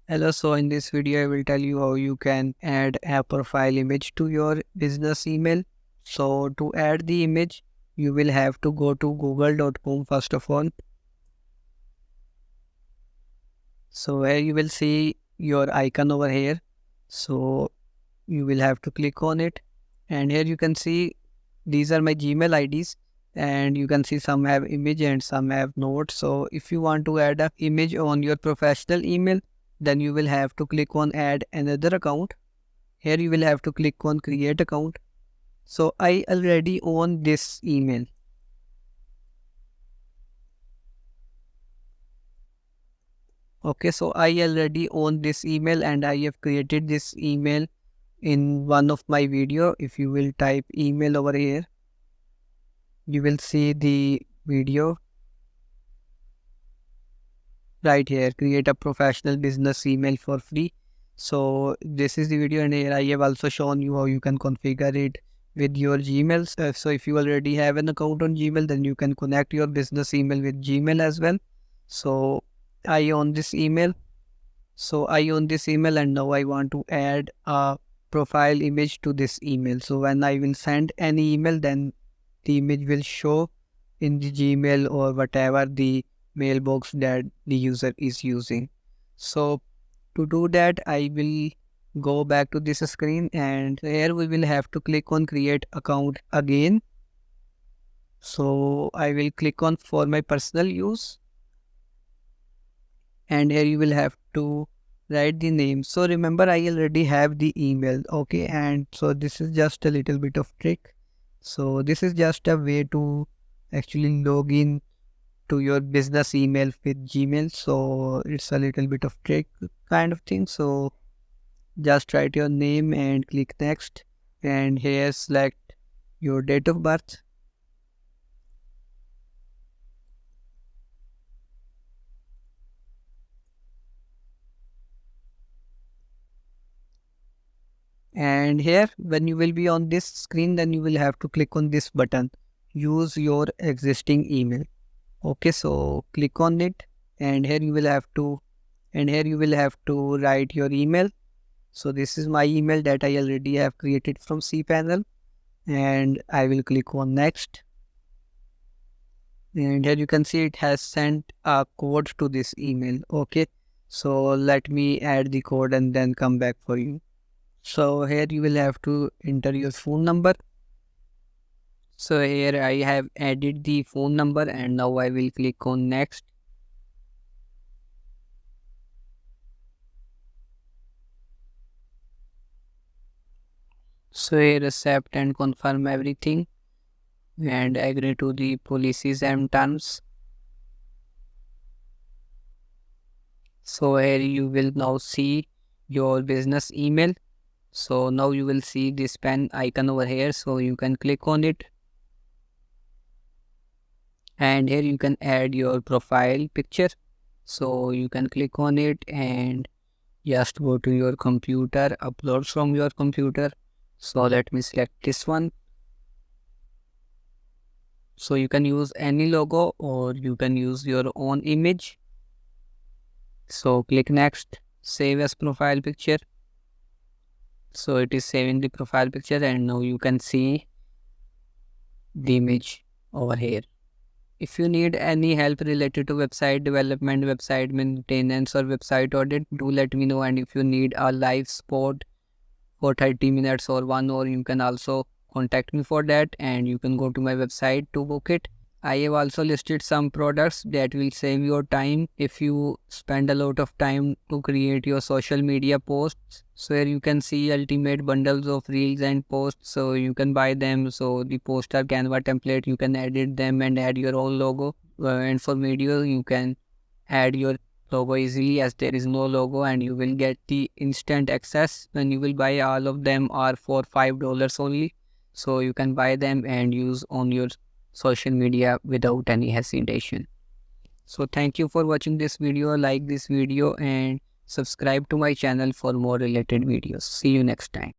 Hello, so in this video I will tell you how you can add a profile image to your business email. So to add the image, you will have to go to google.com first of all. So where you will see your icon over here. So you will have to click on it, and here you can see these are my Gmail IDs, and you can see some have image and some have notes. So if you want to add a image on your professional email, then you will have to click on add another account. Here you will have to click on create account. So I already own this email. Okay, so I already own this email and I have created this email in one of my video. If you will type email over here, you will see the video right here, create a professional business email for free. So this is the video, and here I have also shown you how you can configure it with your Gmails. So if you already have an account on Gmail, then you can connect your business email with Gmail as well. So I own this email. And now I want to add a profile image to this email. So when I will send any email, then the image will show in the Gmail or whatever the mailbox that the user is using. So to do that, I will go back to this screen, and here we will have to click on create account again. So I will click on for my personal use, and here you will have to write the name. So remember, I already have the email. Okay, and so this is just a little bit of trick. So this is just a way to actually log in to your business email with Gmail. So it's a little bit of trick kind of thing. So just write your name and click next, and here select your date of birth. And here when you will be on this screen, then you will have to click on this button, use your existing email. Okay, so click on it, and here you will have to write your email. So this is my email that I already have created from cPanel, and I will click on next. And here you can see it has sent a code to this email. Okay, so let me add the code and then come back for you. So here you will have to enter your phone number. So here I have added the phone number, and now I will click on next. So here accept and confirm everything and agree to the policies and terms. So here you will now see your business email. So now you will see this pen icon over here, so you can click on it, and here you can add your profile picture. So you can click on it and just go to your computer, upload from your computer. So let me select this one. So you can use any logo or you can use your own image. So click next, save as profile picture. So it is saving the profile picture, and now you can see the image over here. If you need any help related to website development, website maintenance, or website audit, do let me know. And if you need a live support for 30 minutes or 1 hour, you can also contact me for that, and you can go to my website to book it. I have also listed some products that will save your time if you spend a lot of time to create your social media posts. So here you can see ultimate bundles of reels and posts, so you can buy them. So the poster Canva template, you can edit them and add your own logo. And for video, you can add your logo easily as there is no logo, and you will get the instant access when you will buy. All of them are for $5 only, so you can buy them and use on your social media without any hesitation. So thank you for watching this video. Like this video and subscribe to my channel for more related videos. See you next time.